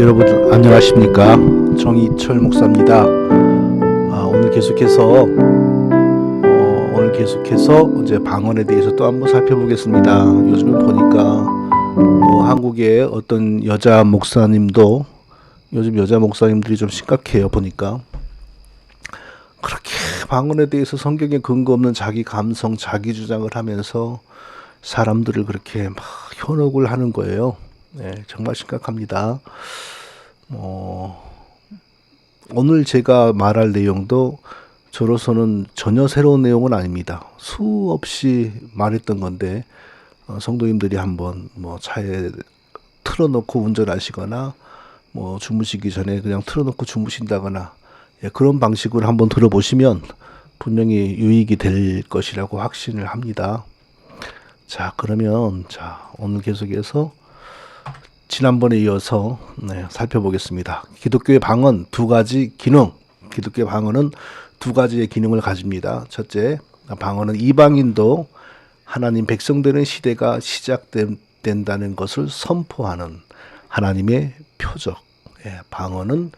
여러분 안녕하십니까? 정희철 목사입니다. 오늘 계속해서 이제 방언에 대해서 또 한번 살펴보겠습니다. 요즘 보니까 한국의 어떤 여자 목사님도 요즘 여자 목사님들이 좀 심각해요. 보니까 그렇게 방언에 대해서 성경에 근거 없는 자기 감성, 자기 주장을 하면서 사람들을 그렇게 막 현혹을 하는 거예요. 네, 정말 심각합니다. 오늘 제가 말할 내용도 저로서는 전혀 새로운 내용은 아닙니다. 수없이 말했던 건데 성도님들이 한번 차에 틀어놓고 운전하시거나 주무시기 전에 그냥 틀어놓고 주무신다거나 그런 방식으로 한번 들어보시면 분명히 유익이 될 것이라고 확신을 합니다. 자, 그러면 오늘 계속해서 지난번에 이어서 살펴보겠습니다. 기독교의 방언 두 가지 기능. 기독교의 방언은 두 가지의 기능을 가집니다. 첫째, 방언은 이방인도 하나님 백성 되는 시대가 시작된다는 것을 선포하는 하나님의 표적. 방언은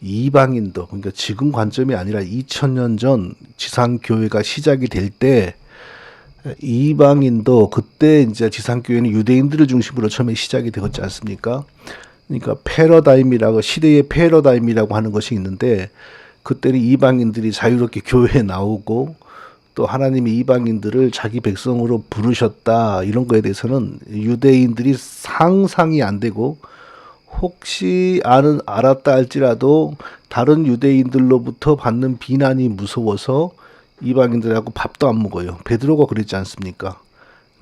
이방인도, 그러니까 지금 관점이 아니라 2000년 전 지상교회가 시작이 될 때 이방인도, 그때 이제 지상교회는 유대인들을 중심으로 처음에 시작이 되었지 않습니까? 그러니까 패러다임이라고, 시대의 패러다임이라고 하는 것이 있는데, 그때는 이방인들이 자유롭게 교회에 나오고 또 하나님이 이방인들을 자기 백성으로 부르셨다, 이런 거에 대해서는 유대인들이 상상이 안 되고, 혹시 알았다 할지라도 다른 유대인들로부터 받는 비난이 무서워서 이방인들하고 밥도 안 먹어요. 베드로가 그랬지 않습니까?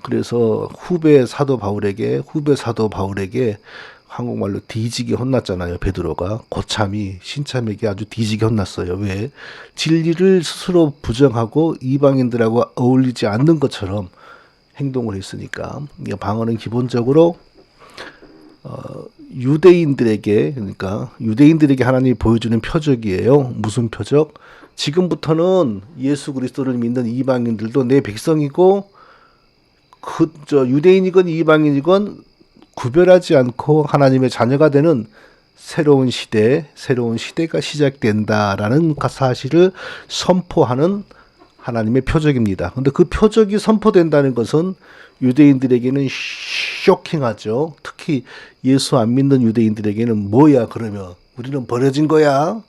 그래서 후배 사도 바울에게 한국말로 뒤지게 혼났잖아요. 베드로가 고참이 신참에게 아주 뒤지게 혼났어요. 왜? 진리를 스스로 부정하고 이방인들하고 어울리지 않는 것처럼 행동을 했으니까. 방언은 기본적으로 유대인들에게 하나님이 보여주는 표적이에요. 무슨 표적? 지금부터는 예수 그리스도를 믿는 이방인들도 내 백성이고, 유대인이건 이방인이건 구별하지 않고 하나님의 자녀가 되는 새로운 시대가 시작된다라는 사실을 선포하는 하나님의 표적입니다. 근데 그 표적이 선포된다는 것은 유대인들에게는 쇼킹하죠. 특히 예수 안 믿는 유대인들에게는 뭐야, 그러면 우리는 버려진 거야?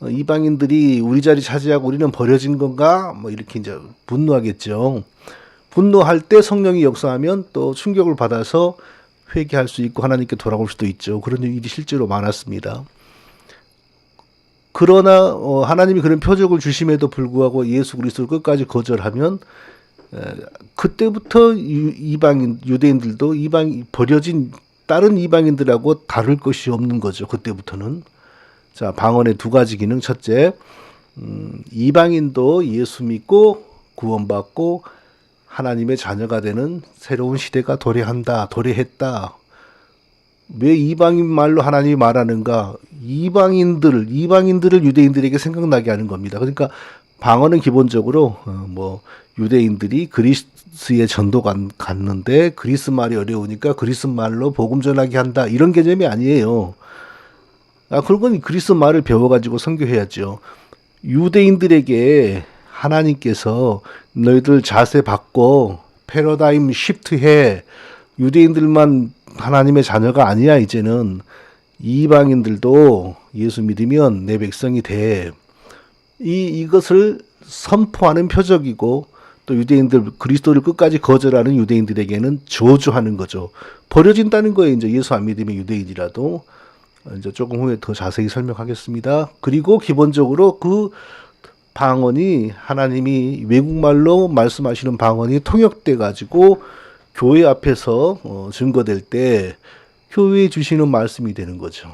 이방인들이 우리 자리 차지하고 우리는 버려진 건가? 이렇게 이제 분노하겠죠. 분노할 때 성령이 역사하면 또 충격을 받아서 회개할 수 있고 하나님께 돌아올 수도 있죠. 그런 일이 실제로 많았습니다. 그러나 하나님이 그런 표적을 주심에도 불구하고 예수 그리스도를 끝까지 거절하면 그때부터 유대인들도 버려진 다른 이방인들하고 다를 것이 없는 거죠. 그때부터는. 자, 방언의 두 가지 기능. 첫째, 이방인도 예수 믿고 구원받고 하나님의 자녀가 되는 새로운 시대가 도래했다. 왜 이방인 말로 하나님이 말하는가? 이방인들을 유대인들에게 생각나게 하는 겁니다. 그러니까 방언은 기본적으로 유대인들이 그리스의 전도 갔는데 그리스 말이 어려우니까 그리스 말로 복음 전하게 한다, 이런 개념이 아니에요. 그건 그리스 말을 배워가지고 선교해야죠. 유대인들에게 하나님께서 너희들 자세 바꿔, 패러다임 시프트해, 유대인들만 하나님의 자녀가 아니야, 이제는 이방인들도 예수 믿으면 내 백성이 돼, 이것을 선포하는 표적이고, 또 유대인들, 그리스도를 끝까지 거절하는 유대인들에게는 저주하는 거죠. 버려진다는 거예요. 이제 예수 안 믿으면 유대인이라도. 이제 조금 후에 더 자세히 설명하겠습니다. 그리고 기본적으로 그 방언이, 하나님이 외국말로 말씀하시는 방언이 통역돼 가지고 교회 앞에서 증거될 때 교회에 주시는 말씀이 되는 거죠.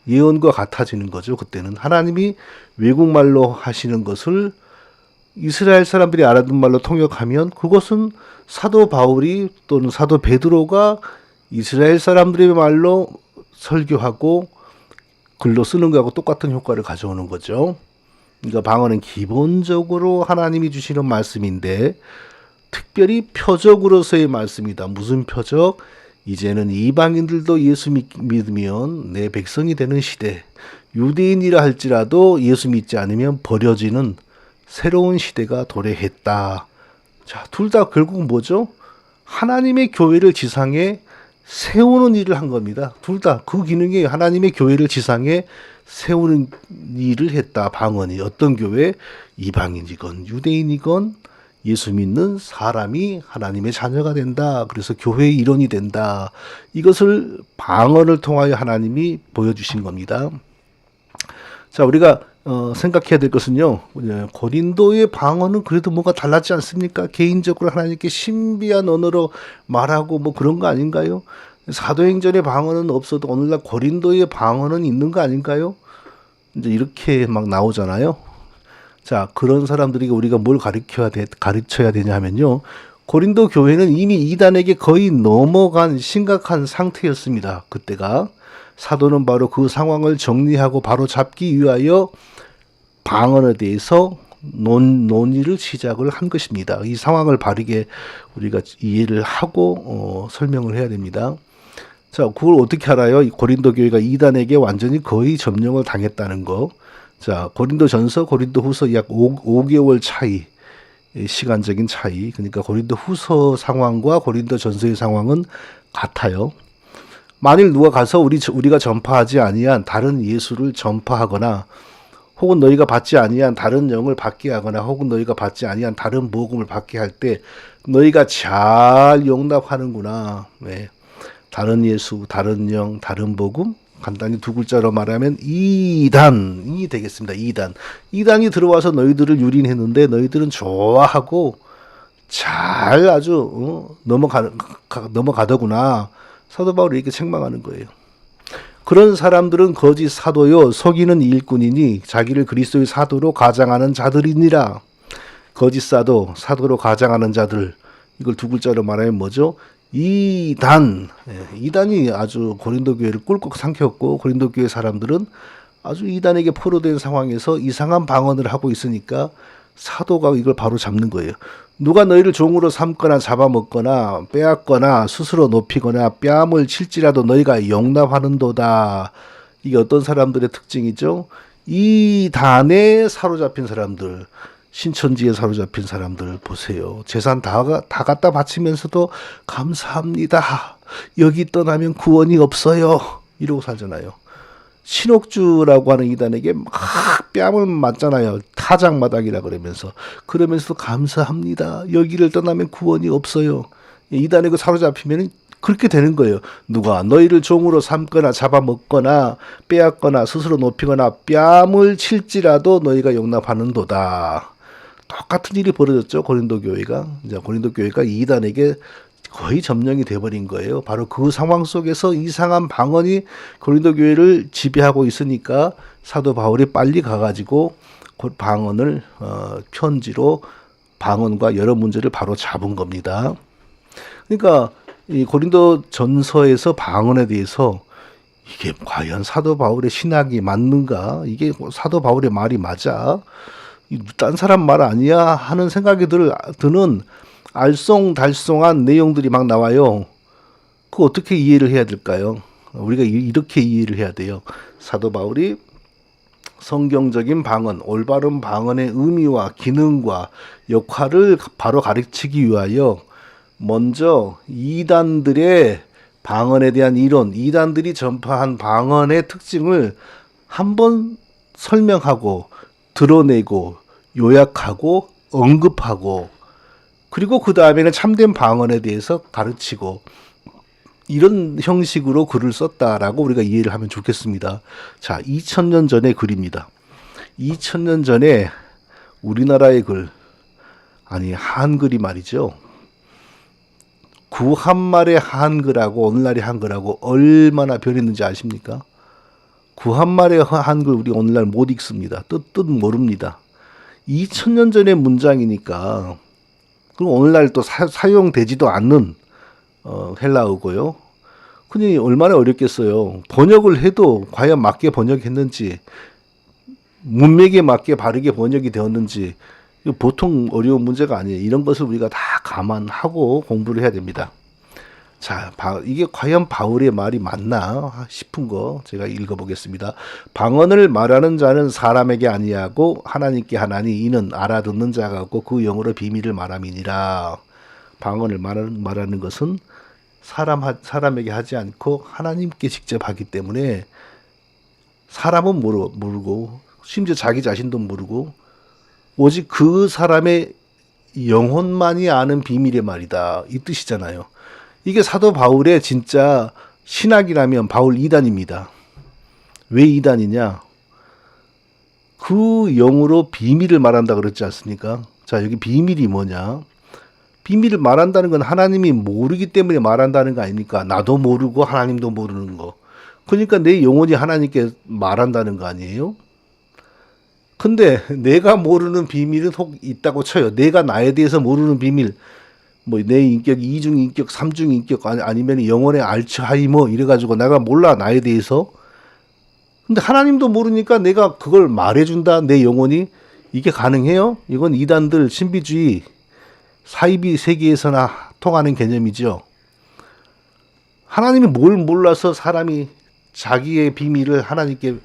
예언과 같아지는 거죠. 그때는 하나님이 외국말로 하시는 것을 이스라엘 사람들이 알아듣는 말로 통역하면 그것은 사도 바울이 또는 사도 베드로가 이스라엘 사람들의 말로 설교하고 글로 쓰는 것하고 똑같은 효과를 가져오는 거죠. 그러니까 방언은 기본적으로 하나님이 주시는 말씀인데 특별히 표적으로서의 말씀이다. 무슨 표적? 이제는 이방인들도 예수 믿으면 내 백성이 되는 시대, 유대인이라 할지라도 예수 믿지 않으면 버려지는 새로운 시대가 도래했다. 자, 둘 다 결국 뭐죠? 하나님의 교회를 지상에 세우는 일을 한 겁니다. 둘 다 그 기능이 하나님의 교회를 지상에 세우는 일을 했다. 방언이 어떤 교회? 이방인이건 유대인이건 예수 믿는 사람이 하나님의 자녀가 된다. 그래서 교회의 일원이 된다. 이것을 방언을 통하여 하나님이 보여주신 겁니다. 자, 우리가 생각해야 될 것은요. 고린도의 방언은 그래도 뭔가 달랐지 않습니까? 개인적으로 하나님께 신비한 언어로 말하고 뭐 그런 거 아닌가요? 사도행전의 방언은 없어도 오늘날 고린도의 방언은 있는 거 아닌가요? 이제 이렇게 막 나오잖아요. 자, 그런 사람들이 우리가 뭘 가르쳐야 되냐 하면요. 고린도 교회는 이미 이단에게 거의 넘어간 심각한 상태였습니다. 그때가. 사도는 바로 그 상황을 정리하고 바로 잡기 위하여 방언에 대해서 논의를 시작을 한 것입니다. 이 상황을 바르게 우리가 이해를 하고 설명을 해야 됩니다. 자, 그걸 어떻게 알아요? 고린도 교회가 이단에게 완전히 거의 점령을 당했다는 거. 자, 고린도 전서, 고린도 후서 약 5개월 차이, 시간적인 차이. 그러니까 고린도 후서 상황과 고린도 전서의 상황은 같아요. 만일 누가 가서 우리가 전파하지 아니한 다른 예수를 전파하거나 혹은 너희가 받지 아니한 다른 영을 받게 하거나 혹은 너희가 받지 아니한 다른 복음을 받게 할 때 너희가 잘 용납하는구나. 네. 다른 예수, 다른 영, 다른 복음, 간단히 두 글자로 말하면 이단이 되겠습니다. 이단이 들어와서 너희들을 유린했는데 너희들은 좋아하고 잘 아주 넘어가더구나. 사도 바울이 이렇게 책망하는 거예요. 그런 사람들은 거짓 사도요 속이는 일꾼이니 자기를 그리스도의 사도로 가장하는 자들이니라. 거짓 사도로 가장하는 자들. 이걸 두 글자로 말하면 뭐죠? 이단이 아주 고린도 교회를 꿀꺽 삼켰고 고린도 교회 사람들은 아주 이단에게 포로된 상황에서 이상한 방언을 하고 있으니까 사도가 이걸 바로 잡는 거예요. 누가 너희를 종으로 삼거나 잡아먹거나 빼앗거나 스스로 높이거나 뺨을 칠지라도 너희가 용납하는도다. 이게 어떤 사람들의 특징이죠? 이단에 사로잡힌 사람들, 신천지에 사로잡힌 사람들 보세요. 재산 다 갖다 바치면서도 감사합니다. 여기 떠나면 구원이 없어요. 이러고 살잖아요. 신옥주라고 하는 이단에게 막 뺨을 맞잖아요. 타작마당이라 그러면서 감사합니다. 여기를 떠나면 구원이 없어요. 이단에게 사로잡히면 그렇게 되는 거예요. 누가 너희를 종으로 삼거나 잡아먹거나 빼앗거나 스스로 높이거나 뺨을 칠지라도 너희가 용납하는도다. 똑같은 일이 벌어졌죠. 고린도 교회가. 이제 고린도 교회가 이단에게 거의 점령이 돼버린 거예요. 바로 그 상황 속에서 이상한 방언이 고린도 교회를 지배하고 있으니까 사도 바울이 빨리 가가지고 방언을 편지로 방언과 여러 문제를 바로 잡은 겁니다. 그러니까 이 고린도 전서에서 방언에 대해서 이게 과연 사도 바울의 신학이 맞는가? 이게 사도 바울의 말이 맞아? 딴 사람 말 아니야? 하는 생각이 드는 알쏭달쏭한 내용들이 막 나와요. 그거 어떻게 이해를 해야 될까요? 우리가 이렇게 이해를 해야 돼요. 사도 바울이 성경적인 방언, 올바른 방언의 의미와 기능과 역할을 바로 가르치기 위하여 먼저 이단들의 방언에 대한 이론, 이단들이 전파한 방언의 특징을 한번 설명하고 드러내고 요약하고 언급하고 그리고 그 다음에는 참된 방언에 대해서 가르치고 이런 형식으로 글을 썼다라고 우리가 이해를 하면 좋겠습니다. 자, 2000년 전의 글입니다. 2000년 전에 우리나라의 글, 아니 한글이 말이죠. 구한말의 한글하고 오늘날의 한글하고 얼마나 변했는지 아십니까? 구한말의 한글 우리 오늘날 못 읽습니다. 뜻 모릅니다. 2000년 전의 문장이니까 그럼 오늘날 또 사용되지도 않는 헬라어고요. 근데 얼마나 어렵겠어요. 번역을 해도 과연 맞게 번역했는지 문맥에 맞게 바르게 번역이 되었는지 보통 어려운 문제가 아니에요. 이런 것을 우리가 다 감안하고 공부를 해야 됩니다. 자, 이게 과연 바울의 말이 맞나 싶은 거 제가 읽어보겠습니다. 방언을 말하는 자는 사람에게 아니하고 하나님께 하나니 이는 알아듣는 자가 없고 그 영으로 비밀을 말함이니라. 방언을 말하는 것은 사람에게 하지 않고 하나님께 직접 하기 때문에 사람은 모르고 심지어 자기 자신도 모르고 오직 그 사람의 영혼만이 아는 비밀의 말이다. 이 뜻이잖아요. 이게 사도 바울의 진짜 신학이라면 바울 2단입니다. 왜 2단이냐? 그 영으로 비밀을 말한다 그랬지 않습니까? 자, 여기 비밀이 뭐냐? 비밀을 말한다는 건 하나님이 모르기 때문에 말한다는 거 아닙니까? 나도 모르고 하나님도 모르는 거. 그러니까 내 영혼이 하나님께 말한다는 거 아니에요? 근데 내가 모르는 비밀은 혹 있다고 쳐요. 내가 나에 대해서 모르는 비밀. 뭐 내 인격, 이중 인격, 삼중 인격 아니면 영혼의 알츠하이머 이래가지고 내가 몰라 나에 대해서. 근데 하나님도 모르니까 내가 그걸 말해준다. 내 영혼이. 이게 가능해요? 이건 이단들 신비주의 사이비 세계에서나 통하는 개념이죠. 하나님이 뭘 몰라서 사람이 자기의 비밀을 하나님께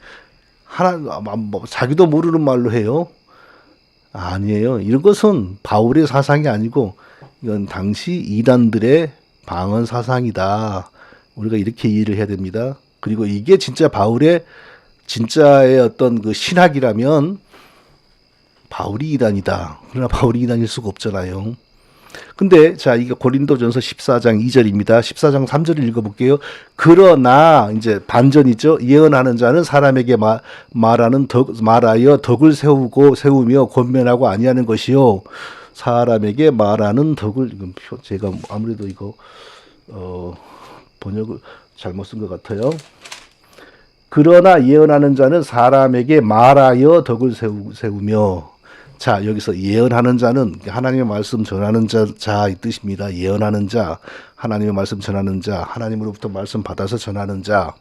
자기도 모르는 말로 해요? 아니에요. 이런 것은 바울의 사상이 아니고 이건 당시 이단들의 방언 사상이다. 우리가 이렇게 이해를 해야 됩니다. 그리고 이게 진짜 바울의 진짜의 어떤 그 신학이라면 바울이 이단이다. 그러나 바울이 이단일 수가 없잖아요. 근데 자, 이게 고린도전서 14장 2절입니다. 14장 3절을 읽어볼게요. 그러나 이제 반전이죠. 예언하는 자는 사람에게 말하여 덕을 세우며 권면하고 아니하는 것이요. 사람에게 말하는 덕을 제가 아무래도 이거 번역을 잘못 쓴 것 같아요. 그러나 예언하는 자는 사람에게 말하여 덕을 세우며. 자, 여기서 예언하는 자는 하나님의 말씀 전하는 자 이 뜻입니다. 예언하는 자, 하나님의 말씀 전하는 자, 하나님으로부터 말씀 받아서 전하는 자.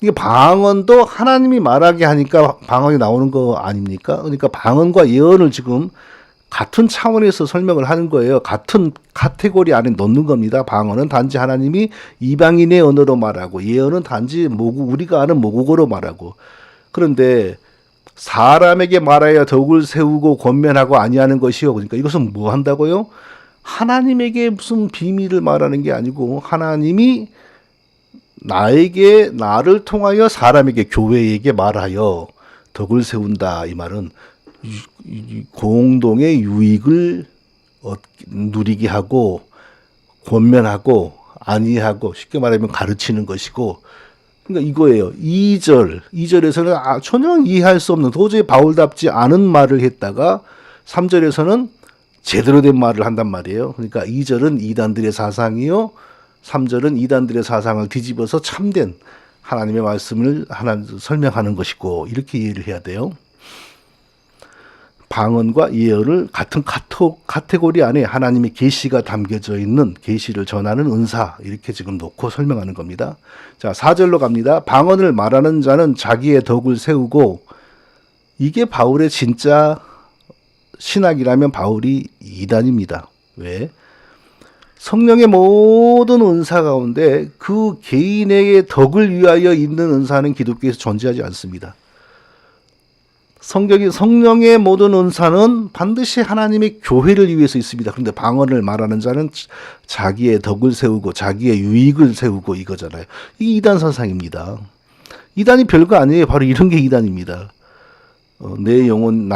이게 방언도 하나님이 말하게 하니까 방언이 나오는 거 아닙니까? 그러니까 방언과 예언을 지금 같은 차원에서 설명을 하는 거예요. 같은 카테고리 안에 넣는 겁니다. 방언은 단지 하나님이 이방인의 언어로 말하고 예언은 단지 우리가 아는 모국어로 말하고. 그런데 사람에게 말하여 덕을 세우고 권면하고 아니하는 것이요. 그러니까 이것은 뭐 한다고요? 하나님에게 무슨 비밀을 말하는 게 아니고 하나님이 나를 통하여 사람에게 교회에게 말하여 덕을 세운다. 이 말은 공동의 유익을 누리게 하고 권면하고 아니하고 쉽게 말하면 가르치는 것이고. 그러니까 이거예요. 2절에서는 전혀 이해할 수 없는 도저히 바울답지 않은 말을 했다가 3절에서는 제대로 된 말을 한단 말이에요. 그러니까 2절은 이단들의 사상이요. 3절은 이단들의 사상을 뒤집어서 참된 하나님의 말씀을 설명하는 것이고 이렇게 이해를 해야 돼요. 방언과 예언을 같은 카테고리 안에 하나님의 계시가 담겨져 있는 계시를 전하는 은사 이렇게 지금 놓고 설명하는 겁니다. 자, 4절로 갑니다. 방언을 말하는 자는 자기의 덕을 세우고. 이게 바울의 진짜 신학이라면 바울이 이단입니다. 왜? 성령의 모든 은사 가운데 그 개인에게 덕을 위하여 있는 은사는 기독교에서 존재하지 않습니다. 성령의 모든 은사는 반드시 하나님의 교회를 위해서 있습니다. 그런데 방언을 말하는 자는 자기의 덕을 세우고 자기의 유익을 세우고 이거잖아요. 이게 이단 사상입니다. 이단이 별거 아니에요. 바로 이런 게 이단입니다. 내 영혼,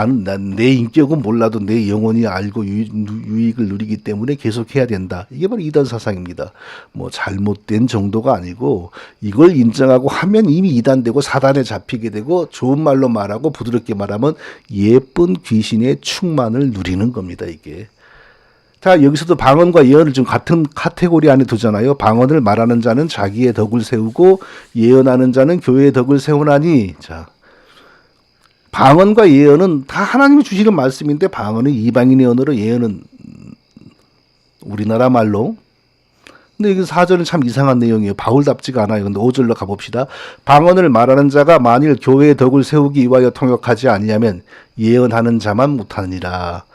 내 인격은 몰라도 내 영혼이 알고 유익을 누리기 때문에 계속해야 된다. 이게 바로 이단 사상입니다. 뭐 잘못된 정도가 아니고 이걸 인정하고 하면 이미 이단되고 사단에 잡히게 되고 좋은 말로 말하고 부드럽게 말하면 예쁜 귀신의 충만을 누리는 겁니다. 이게. 자, 여기서도 방언과 예언을 지금 같은 카테고리 안에 두잖아요. 방언을 말하는 자는 자기의 덕을 세우고 예언하는 자는 교회의 덕을 세우나니. 자, 방언과 예언은 다 하나님이 주시는 말씀인데 방언은 이방인의 언어로 예언은 우리나라 말로. 근데 여기 4절은 참 이상한 내용이에요. 바울답지가 않아요. 근데 5절로 가봅시다. 방언을 말하는 자가 만일 교회의 덕을 세우기 위하여 통역하지 아니하면 예언하는 자만 못하니라.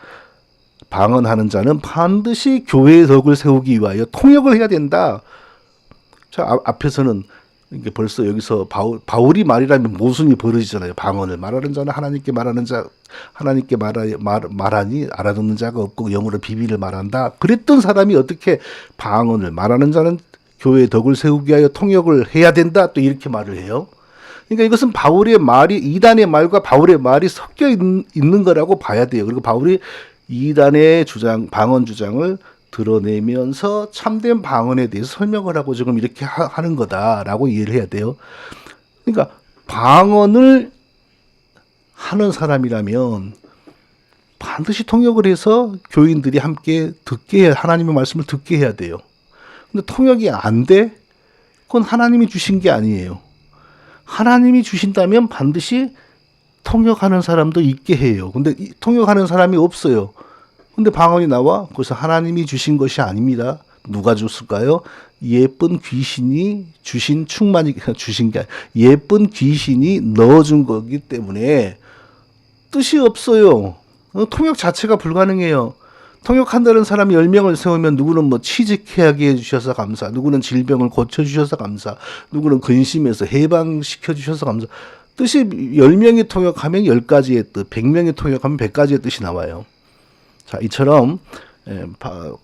방언하는 자는 반드시 교회의 덕을 세우기 위하여 통역을 해야 된다. 자, 앞에서는 이게 벌써 여기서 바울이 말이라면 모순이 벌어지잖아요. 방언을 말하는 자는 하나님께 말하는 자, 하나님께 말하니 알아듣는 자가 없고 영으로 비밀을 말한다. 그랬던 사람이 어떻게 방언을 말하는 자는 교회의 덕을 세우기 위하여 통역을 해야 된다. 또 이렇게 말을 해요. 그러니까 이것은 바울의 말이, 이단의 말과 바울의 말이 섞여 있는 거라고 봐야 돼요. 그리고 바울이 이단의 주장, 방언 주장을 드러내면서 참된 방언에 대해서 설명을 하고 지금 이렇게 하는 거다라고 이해를 해야 돼요. 그러니까 방언을 하는 사람이라면 반드시 통역을 해서 교인들이 함께 듣게 해야, 하나님의 말씀을 듣게 해야 돼요. 근데 통역이 안 돼? 그건 하나님이 주신 게 아니에요. 하나님이 주신다면 반드시 통역하는 사람도 있게 해요. 근데 통역하는 사람이 없어요. 근데 방언이 나와? 그래서 하나님이 주신 것이 아닙니다. 누가 줬을까요? 예쁜 귀신이 주신 충만이, 주신 게 아니라 예쁜 귀신이 넣어준 거기 때문에 뜻이 없어요. 통역 자체가 불가능해요. 통역한다는 사람이 10명을 세우면 누구는 뭐 취직하게 해주셔서 감사, 누구는 질병을 고쳐주셔서 감사, 누구는 근심해서 해방시켜주셔서 감사. 뜻이 10명이 통역하면 10가지의 뜻, 100명이 통역하면 100가지의 뜻이 나와요. 자, 이처럼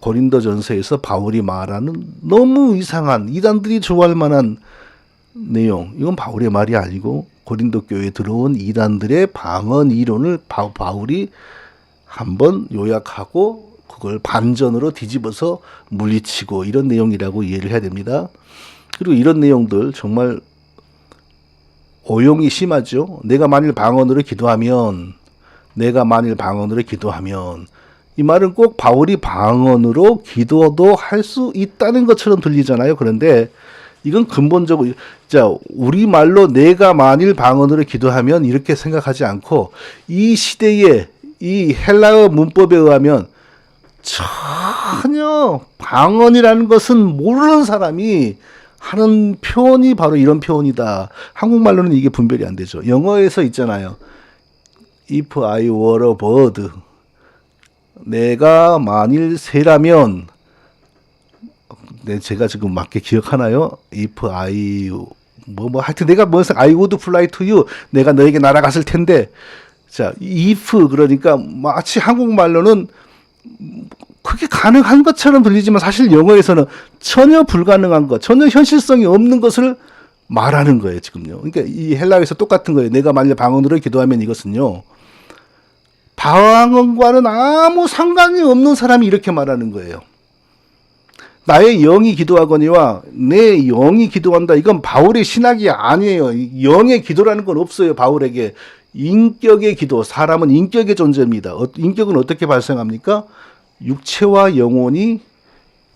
고린도전서에서 바울이 말하는 너무 이상한, 이단들이 좋아할 만한 내용, 이건 바울의 말이 아니고 고린도 교회에 들어온 이단들의 방언 이론을 바울이 한번 요약하고 그걸 반전으로 뒤집어서 물리치고 이런 내용이라고 이해를 해야 됩니다. 그리고 이런 내용들 정말 오용이 심하죠. 내가 만일 방언으로 기도하면 이 말은 꼭 바울이 방언으로 기도도 할 수 있다는 것처럼 들리잖아요. 그런데 이건 근본적으로, 자, 우리말로 내가 만일 방언으로 기도하면 이렇게 생각하지 않고 이 시대에 이 헬라어 문법에 의하면 전혀 방언이라는 것은 모르는 사람이 하는 표현이 바로 이런 표현이다. 한국말로는 이게 분별이 안 되죠. 영어에서 있잖아요. If I were a bird. 내가 만일 새라면, 네, 제가 지금 맞게 기억하나요? If I, 하여튼 내가 I would fly to you. 내가 너에게 날아갔을 텐데. 자, if, 그러니까 마치 한국말로는 그게 가능한 것처럼 들리지만 사실 영어에서는 전혀 불가능한 것, 전혀 현실성이 없는 것을 말하는 거예요, 지금요. 그러니까 이 헬라어에서 똑같은 거예요. 내가 만일 방언으로 기도하면 이것은요. 방언과는 아무 상관이 없는 사람이 이렇게 말하는 거예요. 나의 영이 기도하거니와 내 영이 기도한다. 이건 바울의 신학이 아니에요. 영의 기도라는 건 없어요, 바울에게. 인격의 기도, 사람은 인격의 존재입니다. 인격은 어떻게 발생합니까? 육체와 영혼이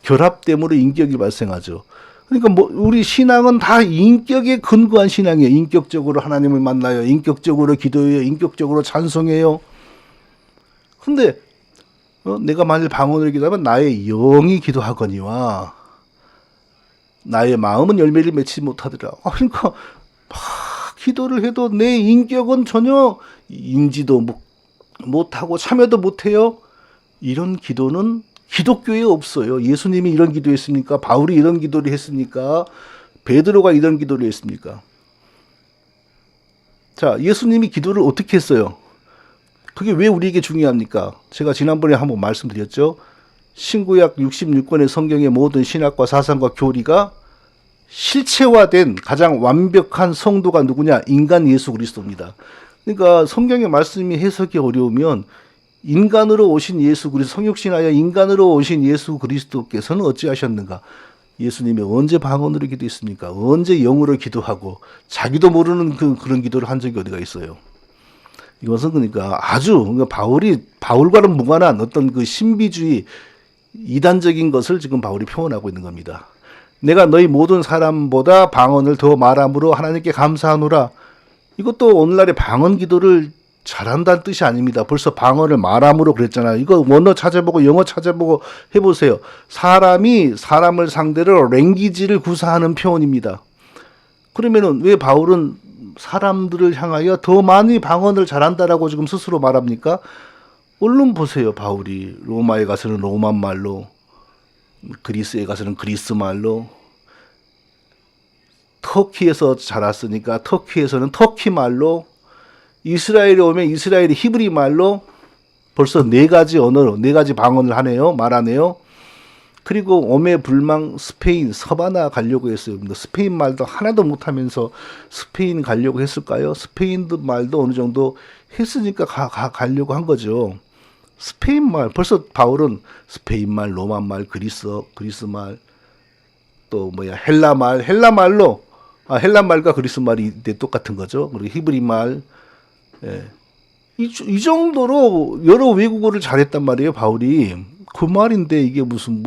결합됨으로 인격이 발생하죠. 그러니까 우리 신앙은 다 인격에 근거한 신앙이에요. 인격적으로 하나님을 만나요. 인격적으로 기도해요. 인격적으로 찬송해요. 근데 내가 만일 방언으로 기도하면 나의 영이 기도하거니와 나의 마음은 열매를 맺지 못하더라. 그러니까 기도를 해도 내 인격은 전혀 인지도 못하고 참여도 못해요. 이런 기도는 기독교에 없어요. 예수님이 이런 기도했습니까? 바울이 이런 기도를 했습니까? 베드로가 이런 기도를 했습니까? 자, 예수님이 기도를 어떻게 했어요? 그게 왜 우리에게 중요합니까? 제가 지난번에 한번 말씀드렸죠. 신구약 66권의 성경의 모든 신학과 사상과 교리가 실체화된 가장 완벽한 성도가 누구냐? 인간 예수 그리스도입니다. 그러니까 성경의 말씀이 해석이 어려우면 인간으로 오신 예수 그리스도, 성육신하여 인간으로 오신 예수 그리스도께서는 어찌하셨는가? 예수님이 언제 방언으로 기도했습니까? 언제 영으로 기도하고 자기도 모르는 그런 기도를 한 적이 어디가 있어요? 이것은 그러니까 바울과는 무관한 어떤 그 신비주의 이단적인 것을 지금 바울이 표현하고 있는 겁니다. 내가 너희 모든 사람보다 방언을 더 말함으로 하나님께 감사하노라. 이것도 오늘날의 방언 기도를 잘한다는 뜻이 아닙니다. 벌써 방언을 말함으로 그랬잖아요. 이거 원어 찾아보고 영어 찾아보고 해보세요. 사람이 사람을 상대로 랭귀지를 구사하는 표현입니다. 그러면은 왜 바울은 사람들을 향하여 더 많이 방언을 잘한다라고 지금 스스로 말합니까? 얼른 보세요. 바울이 로마에 가서는 로마 말로, 그리스에 가서는 그리스 말로, 터키에서 자랐으니까 터키에서는 터키 말로, 이스라엘에 오면 이스라엘의 히브리 말로, 벌써 네 가지 언어로, 네 가지 방언을 하네요. 말하네요. 그리고 오매불망 스페인 서바나 가려고 했어요. 스페인 말도 하나도 못하면서 스페인 가려고 했을까요? 스페인 말도 어느 정도 했으니까 가려고 한 거죠. 스페인 말, 벌써 바울은 스페인 말, 로마 말, 그리스 말, 또 뭐야 헬라 말, 헬라 말과 그리스 말이 똑같은 거죠. 그리고 히브리 말, 예. 이 정도로 여러 외국어를 잘했단 말이에요, 바울이. 그 말인데 이게 무슨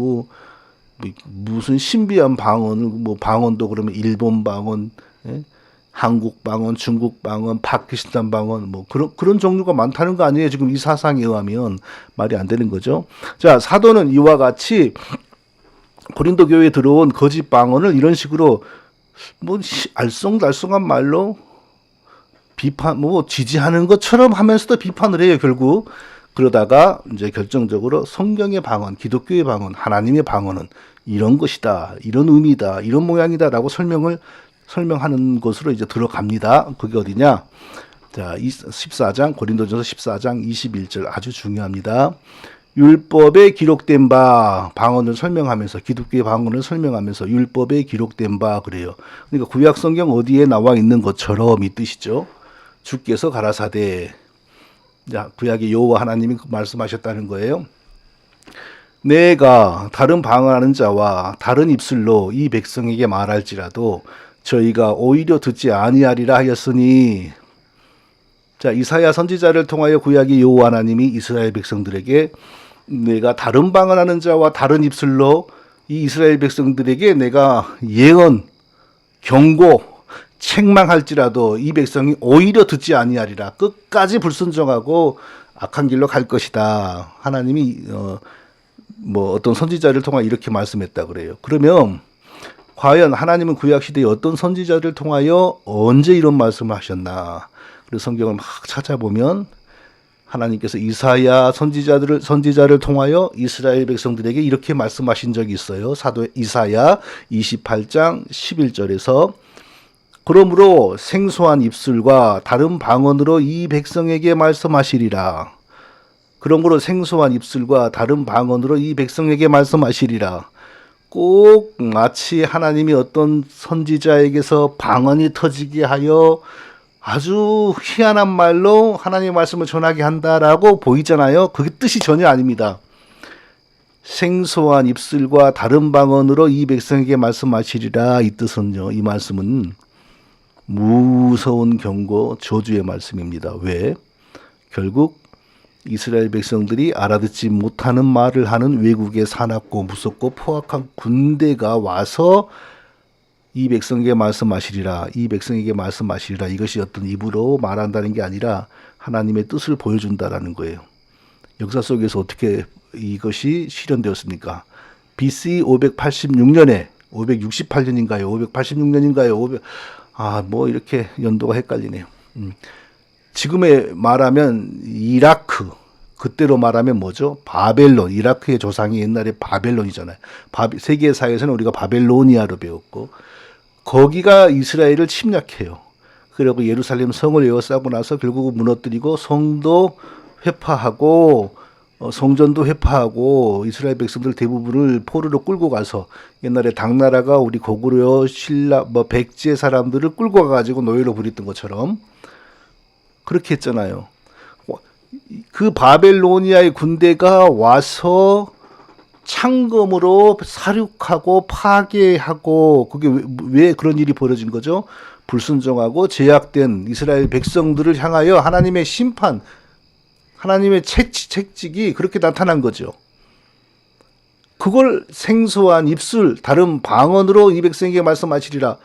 신비한 방언을, 뭐 방언도 그러면 일본 방언, 예? 한국 방언, 중국 방언, 파키스탄 방언, 뭐 그런 종류가 많다는 거 아니에요? 지금 이 사상에 의하면 말이 안 되는 거죠. 자, 사도는 이와 같이 고린도 교회에 들어온 거짓 방언을 이런 식으로 뭐 알쏭달쏭한 말로 비판, 뭐 지지하는 것처럼 하면서도 비판을 해요, 결국. 그러다가 이제 결정적으로 성경의 방언, 기독교의 방언, 하나님의 방언은 이런 것이다, 이런 의미다, 이런 모양이다라고 설명하는 것으로 이제 들어갑니다. 그게 어디냐? 자, 14장, 고린도전서 14장 21절 아주 중요합니다. 율법에 기록된 바, 방언을 설명하면서, 기독교의 방언을 설명하면서 율법에 기록된 바 그래요. 그러니까 구약 성경 어디에 나와 있는 것처럼 이 뜻이죠. 주께서 가라사대, 자, 구약의 여호와 하나님이 말씀하셨다는 거예요. 내가 다른 방언하는 자와 다른 입술로 이 백성에게 말할지라도 저희가 오히려 듣지 아니하리라 하였으니, 자, 이사야 선지자를 통하여 구약의 여호와 하나님이 이스라엘 백성들에게 내가 다른 방언하는 자와 다른 입술로 이 이스라엘 백성들에게 내가 예언, 경고, 책망할지라도 이 백성이 오히려 듣지 아니하리라. 끝까지 불순종하고 악한 길로 갈 것이다. 하나님이 뭐 어떤 선지자를 통하여 이렇게 말씀했다 그래요. 그러면 과연 하나님은 구약 시대에 어떤 선지자를 통하여 언제 이런 말씀을 하셨나? 그래서 성경을 막 찾아보면 하나님께서 이사야 선지자를 통하여 이스라엘 백성들에게 이렇게 말씀하신 적이 있어요. 사도 이사야 28장 11절에서 그러므로 생소한 입술과 다른 방언으로 이 백성에게 말씀하시리라. 그러므로 생소한 입술과 다른 방언으로 이 백성에게 말씀하시리라. 꼭 마치 하나님이 어떤 선지자에게서 방언이 터지게 하여 아주 희한한 말로 하나님의 말씀을 전하게 한다라고 보이잖아요. 그게 뜻이 전혀 아닙니다. 생소한 입술과 다른 방언으로 이 백성에게 말씀하시리라. 이 뜻은요, 이 말씀은 무서운 경고, 저주의 말씀입니다. 왜? 결국 이스라엘 백성들이 알아듣지 못하는 말을 하는 외국의 사납고 무섭고 포악한 군대가 와서 이 백성에게 말씀하시리라, 이 백성에게 말씀하시리라, 이것이 어떤 입으로 말한다는 게 아니라 하나님의 뜻을 보여준다라는 거예요. 역사 속에서 어떻게 이것이 실현되었습니까? BC 586년에 568년인가요? 586년인가요? 뭐 이렇게 연도가 헷갈리네요. 지금에 말하면 이라크, 그때로 말하면 뭐죠? 바벨론, 이라크의 조상이 옛날에 바벨론이잖아요. 세계사에서는 우리가 바벨로니아로 배웠고, 거기가 이스라엘을 침략해요. 그리고 예루살렘 성을 에워싸고 나서 결국은 무너뜨리고 성도 회파하고 성전도 회파하고 이스라엘 백성들 대부분을 포로로 끌고 가서, 옛날에 당나라가 우리 고구려, 신라, 백제 사람들을 끌고 가가지고 노예로 부렸던 것처럼 그렇게 했잖아요. 그 바벨로니아의 군대가 와서 창검으로 살육하고 파괴하고, 그게 왜 그런 일이 벌어진 거죠? 불순종하고 제약된 이스라엘 백성들을 향하여 하나님의 심판, 하나님의 책직이 그렇게 나타난 거죠. 그걸 생소한 입술, 다른 방언으로 이 백성에게 말씀하시리라,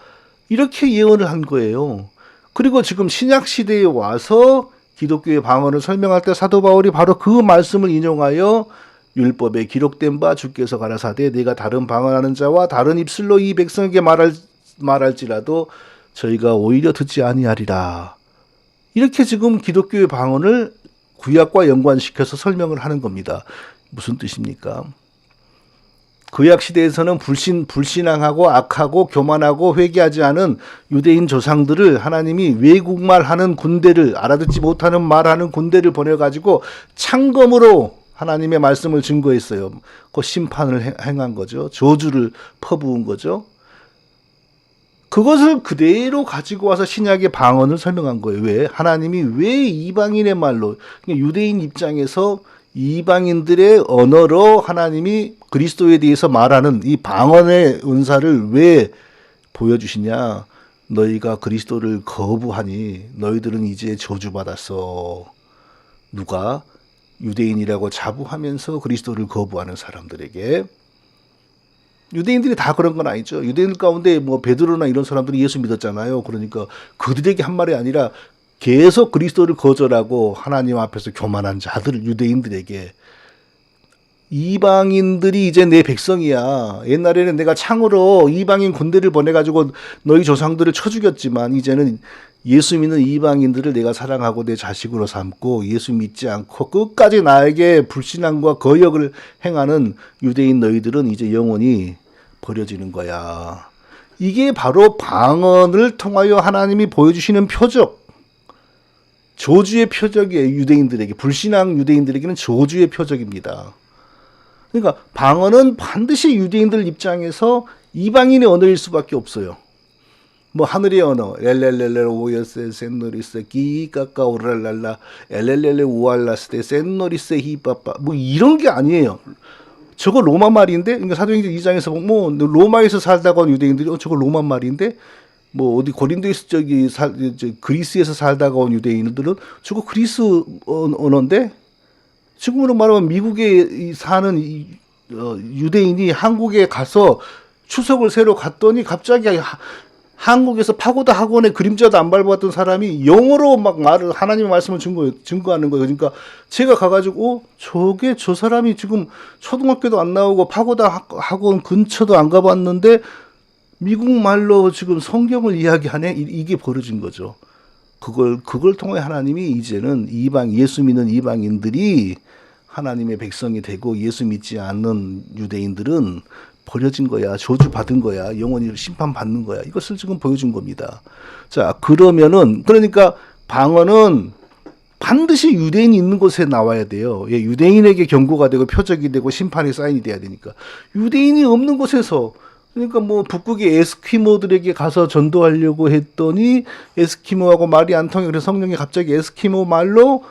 이렇게 예언을 한 거예요. 그리고 지금 신약시대에 와서 기독교의 방언을 설명할 때 사도 바울이 바로 그 말씀을 인용하여 율법에 기록된 바 주께서 가라사대 내가 다른 방언하는 자와 다른 입술로 이 백성에게 말할지라도 저희가 오히려 듣지 아니하리라. 이렇게 지금 기독교의 방언을 구약과 연관시켜서 설명을 하는 겁니다. 무슨 뜻입니까? 구약 시대에서는 불신앙하고 악하고 교만하고 회개하지 않은 유대인 조상들을 하나님이 외국말 하는 군대를, 알아듣지 못하는 말하는 군대를 보내가지고 창검으로 하나님의 말씀을 증거했어요. 그 심판을 행한 거죠. 저주를 퍼부은 거죠. 그것을 그대로 가지고 와서 신약의 방언을 설명한 거예요. 왜? 하나님이 왜 이방인의 말로, 유대인 입장에서 이방인들의 언어로 하나님이 그리스도에 대해서 말하는 이 방언의 은사를 왜 보여주시냐? 너희가 그리스도를 거부하니 너희들은 이제 저주받았어. 누가? 유대인이라고 자부하면서 그리스도를 거부하는 사람들에게. 유대인들이 다 그런 건 아니죠. 유대인 가운데 뭐 베드로나 이런 사람들이 예수 믿었잖아요. 그러니까 그들에게 한 말이 아니라 계속 그리스도를 거절하고 하나님 앞에서 교만한 자들, 유대인들에게, 이방인들이 이제 내 백성이야. 옛날에는 내가 창으로 이방인 군대를 보내가지고 너희 조상들을 쳐 죽였지만 이제는 예수 믿는 이방인들을 내가 사랑하고 내 자식으로 삼고 예수 믿지 않고 끝까지 나에게 불신앙과 거역을 행하는 유대인 너희들은 이제 영원히 버려지는 거야. 이게 바로 방언을 통하여 하나님이 보여주시는 표적, 저주의 표적이에요. 유대인들에게, 불신앙 유대인들에게는 저주의 표적입니다. 그러니까 방언은 반드시 유대인들 입장에서 이방인의 언어일 수밖에 없어요. 뭐 하늘의 언어, 엘렐렐레 오여세 센노리세 기까까 오랄랄라 엘렐렐레 우알라스테 센노리세 히빠빠, 뭐 이런 게 아니에요. 저거 로마 말인데, 그러니까 사도행전 2장에서 뭐 로마에서 살다가 온 유대인들이 저거 로마 말인데, 뭐 어디 고린도에서 그리스에서 살다가 온 유대인들은 저거 그리스 언어인데, 지금으로 말하면 미국에 사는 유대인이 한국에 가서 추석을 새로 갔더니 갑자기 한국에서 파고다 학원에 그림자도 안 밟았던 사람이 영어로 막 하나님의 말씀을 증거하는 거예요. 그러니까 제가 가가지고 저게 저 사람이 지금 초등학교도 안 나오고 파고다 학원 근처도 안 가봤는데 미국 말로 지금 성경을 이야기하네. 이게 벌어진 거죠. 그걸 통해 하나님이 이제는 예수 믿는 이방인들이 하나님의 백성이 되고 예수 믿지 않는 유대인들은 버려진 거야. 저주 받은 거야. 영원히 심판받는 거야. 이것을 지금 보여준 겁니다. 자, 그러니까 방언은 반드시 유대인이 있는 곳에 나와야 돼요. 예, 유대인에게 경고가 되고 표적이 되고 심판의 사인이 돼야 되니까. 유대인이 없는 곳에서, 그러니까 뭐 북극의 에스키모들에게 가서 전도하려고 했더니 에스키모하고 말이 안 통해. 그래서 성령이 갑자기 에스키모 말로,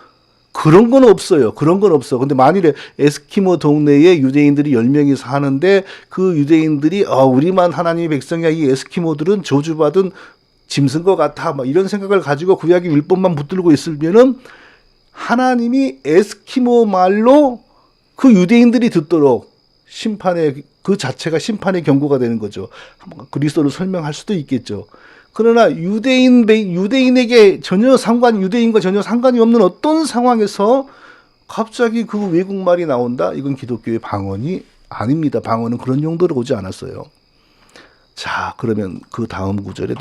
그런 건 없어요. 그런 건 없어. 근데 만일에 에스키모 동네에 유대인들이 10명이 사는데 그 유대인들이 우리만 하나님의 백성이야. 이 에스키모들은 저주받은 짐승 것 같아. 막 이런 생각을 가지고 구약의 율법만 붙들고 있으면은 하나님이 에스키모 말로 그 유대인들이 듣도록 심판의, 그 자체가 심판의 경고가 되는 거죠. 그리스도를 설명할 수도 있겠죠. 그러나 유대인에게 유대인과 전혀 상관이 없는 어떤 상황에서 갑자기 그 외국말이 나온다? 이건 기독교의 방언이 아닙니다. 방언은 그런 용도로 오지 않았어요. 자, 그러면 그 다음 구절에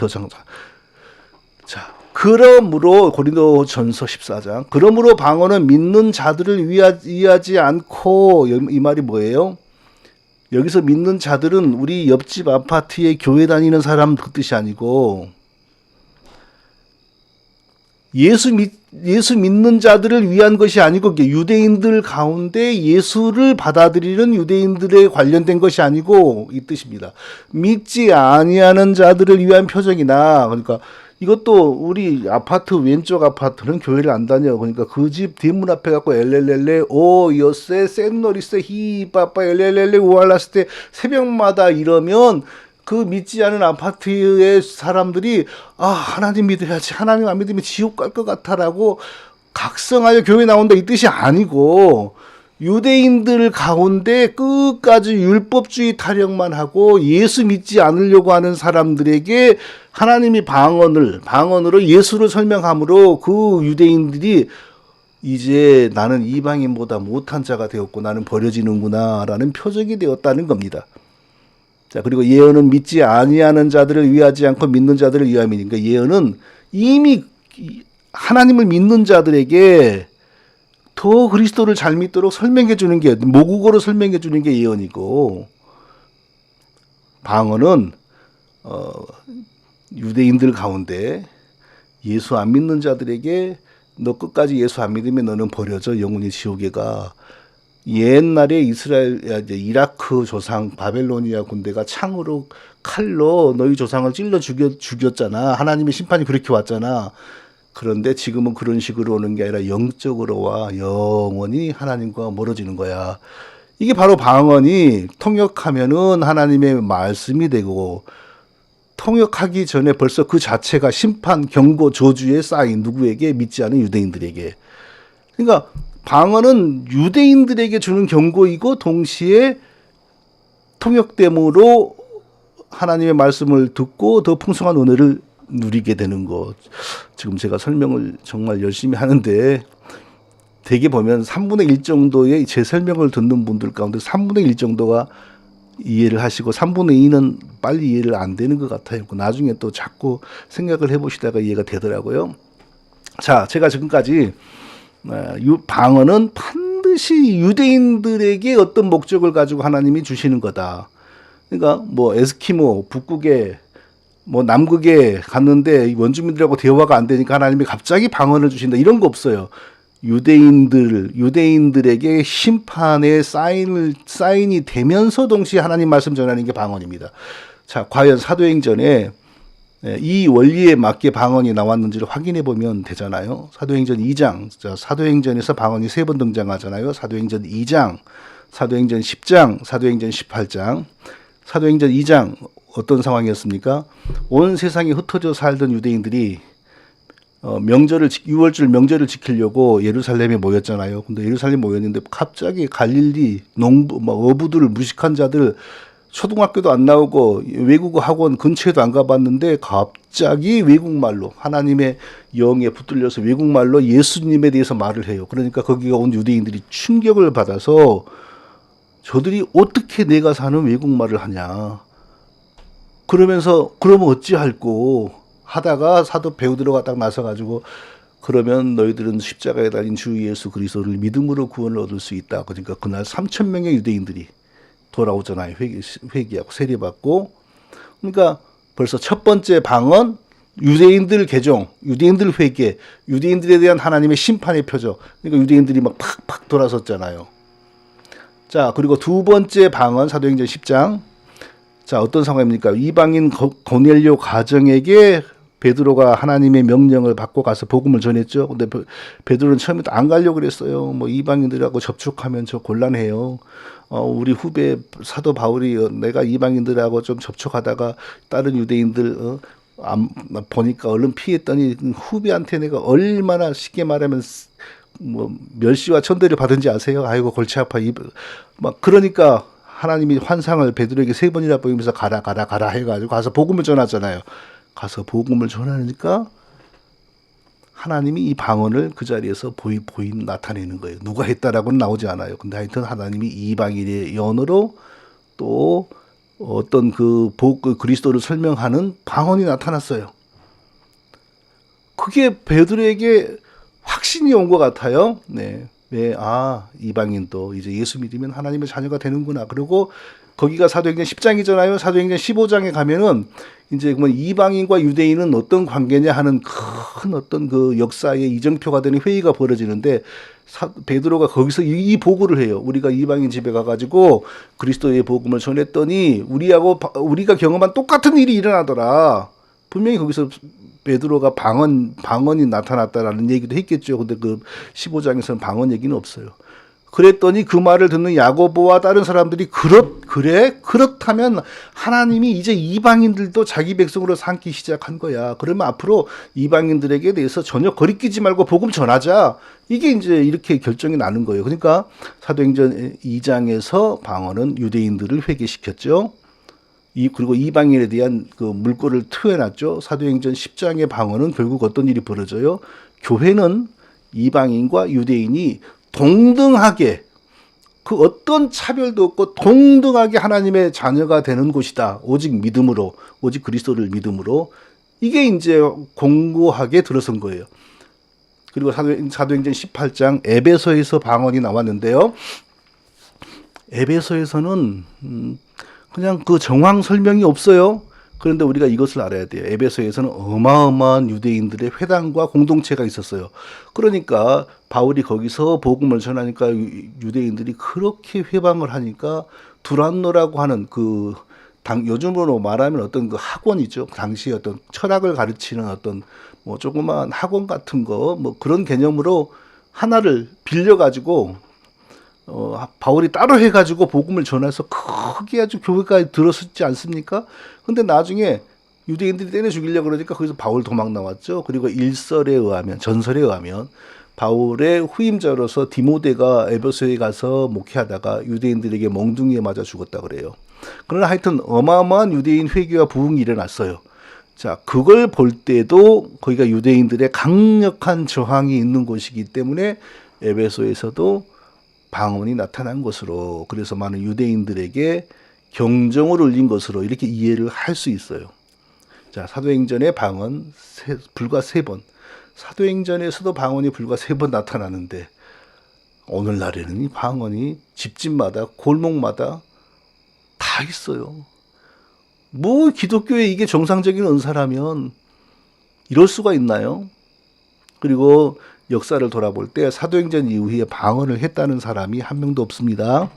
자, 그러므로 고린도전서 14장, 그러므로 방언은 믿는 자들을 위하지 않고, 이 말이 뭐예요? 여기서 믿는 자들은 우리 옆집 아파트에 교회 다니는 사람 그 뜻이 아니고 예수 믿는 자들을 위한 것이 아니고 유대인들 가운데 예수를 받아들이는 유대인들에 관련된 것이 아니고 이 뜻입니다. 믿지 아니하는 자들을 위한 표적이나, 그러니까 이것도 우리 아파트 왼쪽 아파트는 교회를 안 다녀. 그러니까 그 집 뒷문 앞에 갖고 엘렐렐레 오 여세 센노리세 히빠빠 엘렐렐레 우알라스 때 새벽마다 이러면 그 믿지 않은 아파트의 사람들이 하나님 믿어야지, 하나님 안 믿으면 지옥 갈 것 같아라고 각성하여 교회 나온다 이 뜻이 아니고, 유대인들 가운데 끝까지 율법주의 타령만 하고 예수 믿지 않으려고 하는 사람들에게 하나님이 방언으로 예수를 설명함으로 그 유대인들이 이제 나는 이방인보다 못한 자가 되었고 나는 버려지는구나 라는 표적이 되었다는 겁니다. 자, 그리고 예언은 믿지 아니하는 자들을 위하지 않고 믿는 자들을 위함이니까, 예언은 이미 하나님을 믿는 자들에게 더 그리스도를 잘 믿도록 설명해 주는 게, 모국어로 설명해 주는 게 예언이고, 방언은 유대인들 가운데 예수 안 믿는 자들에게 너 끝까지 예수 안 믿으면 너는 버려져 영원히 지옥에 가. 옛날에 이라크 조상 바벨로니아 군대가 창으로 칼로 너희 조상을 찔러 죽였잖아. 하나님의 심판이 그렇게 왔잖아. 그런데 지금은 그런 식으로 오는 게 아니라 영적으로 와. 영원히 하나님과 멀어지는 거야. 이게 바로 방언이 통역하면은 하나님의 말씀이 되고, 통역하기 전에 벌써 그 자체가 심판, 경고, 저주에 쌓인, 누구에게? 믿지 않은 유대인들에게. 그러니까 방언은 유대인들에게 주는 경고이고 동시에 통역됨으로 하나님의 말씀을 듣고 더 풍성한 은혜를 누리게 되는 것. 지금 제가 설명을 정말 열심히 하는데 대개 보면 3분의 1 정도의 제 설명을 듣는 분들 가운데 3분의 1 정도가 이해를 하시고 3분의 2는 빨리 이해를 안 되는 것 같아요. 나중에 또 자꾸 생각을 해보시다가 이해가 되더라고요. 자, 제가 지금까지 방언은 반드시 유대인들에게 어떤 목적을 가지고 하나님이 주시는 거다. 그러니까 뭐 에스키모 북극에 뭐 남극에 갔는데 원주민들하고 대화가 안 되니까 하나님이 갑자기 방언을 주신다, 이런 거 없어요. 유대인들에게 심판의 사인이 되면서 동시에 하나님 말씀 전하는 게 방언입니다. 자, 과연 사도행전에 이 원리에 맞게 방언이 나왔는지를 확인해 보면 되잖아요. 사도행전 2장, 사도행전에서 방언이 3번 등장하잖아요. 사도행전 2장, 사도행전 10장, 사도행전 18장. 사도행전 2장 어떤 상황이었습니까? 온 세상에 흩어져 살던 유대인들이 유월절 명절을 지키려고 예루살렘에 모였잖아요. 근데 예루살렘에 모였는데 갑자기 갈릴리 어부들, 무식한 자들, 초등학교도 안 나오고 외국어 학원 근처에도 안 가봤는데 갑자기 외국말로, 하나님의 영에 붙들려서 외국말로 예수님에 대해서 말을 해요. 그러니까 거기가 온 유대인들이 충격을 받아서 저들이 어떻게 내가 사는 외국말을 하냐, 그러면서 그러면 어찌할꼬 하다가 사도 베드로가 딱 나서가지고, 그러면 너희들은 십자가에 달린 주 예수 그리스도를 믿음으로 구원을 얻을 수 있다. 그러니까 그날 3,000명의 유대인들이 돌아오잖아요. 회개하고 세례받고. 그러니까 벌써 첫 번째 방언, 유대인들 개종, 유대인들 회개, 유대인들에 대한 하나님의 심판의 표적. 그러니까 유대인들이 막 팍팍 돌아섰잖아요. 자, 그리고 두 번째 방언, 사도행전 10장. 자, 어떤 상황입니까? 이방인 고넬료 가정에게 베드로가 하나님의 명령을 받고 가서 복음을 전했죠. 근데 베드로는 처음에 안 가려고 그랬어요. 뭐 이방인들하고 접촉하면 저 곤란해요. 우리 후배 사도 바울이 내가 이방인들하고 좀 접촉하다가 다른 유대인들 보니까 얼른 피했더니 후배한테 내가 얼마나 쉽게 말하면 뭐 멸시와 천대를 받은지 아세요? 아이고 골치 아파. 막 그러니까 하나님이 환상을 베드로에게 3번이나 보이면서 가라 해가지고 가서 복음을 전하잖아요. 가서 복음을 전하니까 하나님이 이 방언을 그 자리에서 나타내는 거예요. 누가 했다라고는 나오지 않아요. 근데 하여튼 하나님이 이방인의 연어로 또 어떤 그리스도를 설명하는 방언이 나타났어요. 그게 베드로에게 확신이 온 것 같아요. 네. 이방인도 이제 예수 믿으면 하나님의 자녀가 되는구나. 그리고 거기가 사도행전 10장이잖아요. 사도행전 15장에 가면은 이제 그러면 이방인과 유대인은 어떤 관계냐 하는 큰 어떤 그 역사의 이정표가 되는 회의가 벌어지는데, 베드로가 거기서 이 보고를 해요. 우리가 이방인 집에 가가지고 그리스도의 복음을 전했더니 우리가 경험한 똑같은 일이 일어나더라. 분명히 거기서 베드로가 방언이 나타났다라는 얘기도 했겠죠. 근데 그 15장에서는 방언 얘기는 없어요. 그랬더니 그 말을 듣는 야고보와 다른 사람들이 그렇다면 하나님이 이제 이방인들도 자기 백성으로 삼기 시작한 거야. 그러면 앞으로 이방인들에게 대해서 전혀 거리끼지 말고 복음 전하자. 이게 이제 이렇게 결정이 나는 거예요. 그러니까 사도행전 2장에서 방언은 유대인들을 회개시켰죠. 그리고 이방인에 대한 그 물꼬를 트여놨죠. 사도행전 10장의 방언은 결국 어떤 일이 벌어져요? 교회는 이방인과 유대인이 동등하게, 그 어떤 차별도 없고 동등하게 하나님의 자녀가 되는 곳이다. 오직 믿음으로, 오직 그리스도를 믿음으로. 이게 이제 공고하게 들어선 거예요. 그리고 사도행전 18장 에베소에서 방언이 나왔는데요. 에베소에서는 그냥 그 정황 설명이 없어요. 그런데 우리가 이것을 알아야 돼요. 에베소에서는 어마어마한 유대인들의 회당과 공동체가 있었어요. 그러니까 바울이 거기서 복음을 전하니까 유대인들이 그렇게 회방을 하니까 두란노라고 하는 요즘으로 말하면 어떤 그 학원이죠. 당시 어떤 철학을 가르치는 어떤 뭐 조그마한 학원 같은 거 뭐 그런 개념으로 하나를 빌려가지고 바울이 따로 해가지고 복음을 전해서 크게 아주 교회가 들었었지 않습니까? 근데 나중에 유대인들이 때려 죽이려고 그러니까 거기서 바울 도망 나왔죠. 그리고 전설에 의하면 바울의 후임자로서 디모데가 에베소에 가서 목회하다가 유대인들에게 몽둥이에 맞아 죽었다 그래요. 그러나 하여튼 어마어마한 유대인 회개와 부흥이 일어났어요. 자, 그걸 볼 때도 거기가 유대인들의 강력한 저항이 있는 곳이기 때문에 에베소에서도 방언이 나타난 것으로, 그래서 많은 유대인들에게 경종을 울린 것으로 이렇게 이해를 할 수 있어요. 자, 사도행전의 방언 불과 3번. 사도행전에서도 방언이 불과 3번 나타나는데 오늘날에는 이 방언이 집집마다 골목마다 다 있어요. 뭐 기독교에 이게 정상적인 은사라면 이럴 수가 있나요? 그리고 역사를 돌아볼 때 사도행전 이후에 방언을 했다는 사람이 한 명도 없습니다.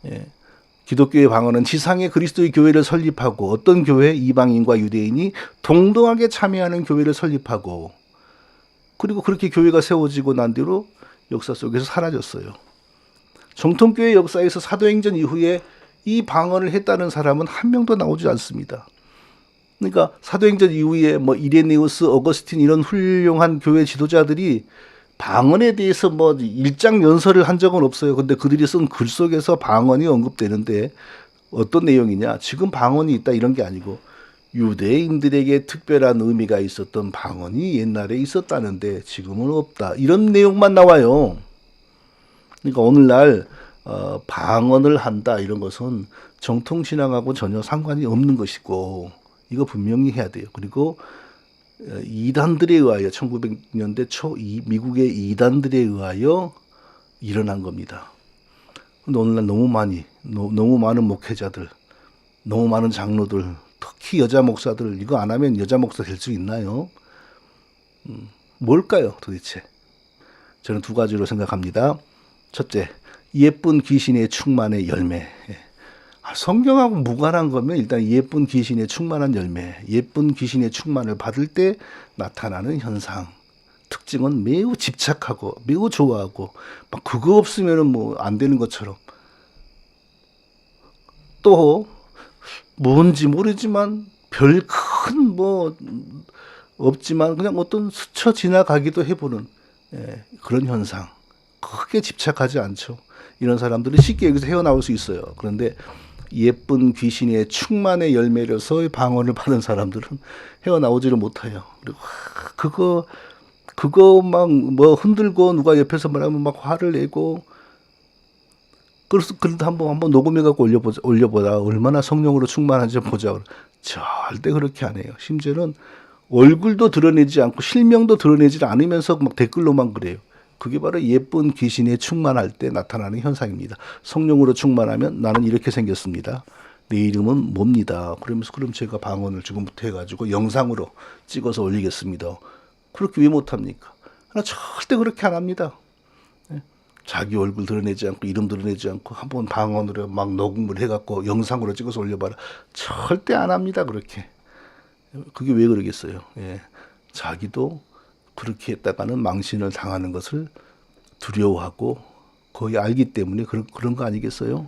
예. 기독교의 방언은 지상에 그리스도의 교회를 설립하고 어떤 교회, 이방인과 유대인이 동등하게 참여하는 교회를 설립하고 그리고 그렇게 교회가 세워지고 난 뒤로 역사 속에서 사라졌어요. 정통교회 역사에서 사도행전 이후에 이 방언을 했다는 사람은 한 명도 나오지 않습니다. 그러니까 사도행전 이후에 뭐 이레네우스, 어거스틴 이런 훌륭한 교회 지도자들이 방언에 대해서 뭐 일장 연설을 한 적은 없어요. 근데 그들이 쓴 글 속에서 방언이 언급되는데 어떤 내용이냐? 지금 방언이 있다 이런 게 아니고 유대인들에게 특별한 의미가 있었던 방언이 옛날에 있었다는데 지금은 없다. 이런 내용만 나와요. 그러니까 오늘날 방언을 한다 이런 것은 정통신앙하고 전혀 상관이 없는 것이고 이거 분명히 해야 돼요. 그리고 이단들에 의하여 1900년대 초 미국의 이단들에 의하여 일어난 겁니다. 근데 오늘날 너무 많은 목회자들, 너무 많은 장로들, 특히 여자 목사들 이거 안 하면 여자 목사 될 수 있나요? 뭘까요, 도대체? 저는 2가지로 생각합니다. 첫째, 예쁜 귀신의 충만의 열매. 성경하고 무관한 거면 일단 예쁜 귀신의 충만한 열매, 예쁜 귀신의 충만을 받을 때 나타나는 현상, 특징은 매우 집착하고 매우 좋아하고 막 그거 없으면은 뭐 안 되는 것처럼, 또 뭔지 모르지만 별 큰 뭐 없지만 그냥 어떤 스쳐 지나가기도 해보는 그런 현상, 크게 집착하지 않죠. 이런 사람들은 쉽게 여기서 헤어나올 수 있어요. 그런데 예쁜 귀신의 충만의 열매로서 방언을 받은 사람들은 헤어나오지를 못해요. 그리고 그거 막 뭐 흔들고 누가 옆에서 말하면 막 화를 내고, 그래서 그래도 한번 녹음해갖고 올려보자. 얼마나 성령으로 충만한지 보자. 절대 그렇게 안 해요. 심지어는 얼굴도 드러내지 않고 실명도 드러내지 않으면서 막 댓글로만 그래요. 그게 바로 예쁜 귀신에 충만할 때 나타나는 현상입니다. 성령으로 충만하면 나는 이렇게 생겼습니다. 내 이름은 뭡니다. 그러면서 그럼 제가 방언을 지금부터 해가지고 영상으로 찍어서 올리겠습니다. 그렇게 왜 못합니까? 나 절대 그렇게 안 합니다. 자기 얼굴 드러내지 않고 이름 드러내지 않고 한번 방언으로 막 녹음을 해갖고 영상으로 찍어서 올려봐라. 절대 안 합니다. 그렇게. 그게 왜 그러겠어요. 자기도 그렇게 했다가는 망신을 당하는 것을 두려워하고 거의 알기 때문에 그런 거 아니겠어요?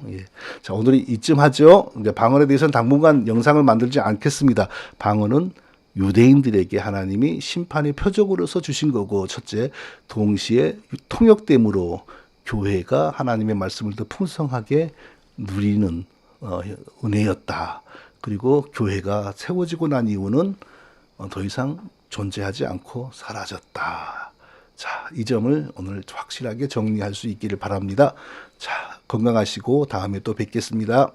자, 오늘은 이쯤 하죠. 이제 방언에 대해서는 당분간 영상을 만들지 않겠습니다. 방언은 유대인들에게 하나님이 심판의 표적으로서 주신 거고, 첫째, 동시에 통역됨으로 교회가 하나님의 말씀을 더 풍성하게 누리는 은혜였다. 그리고 교회가 세워지고 난 이후는 더 이상 존재하지 않고 사라졌다. 자, 이 점을 오늘 확실하게 정리할 수 있기를 바랍니다. 자, 건강하시고 다음에 또 뵙겠습니다.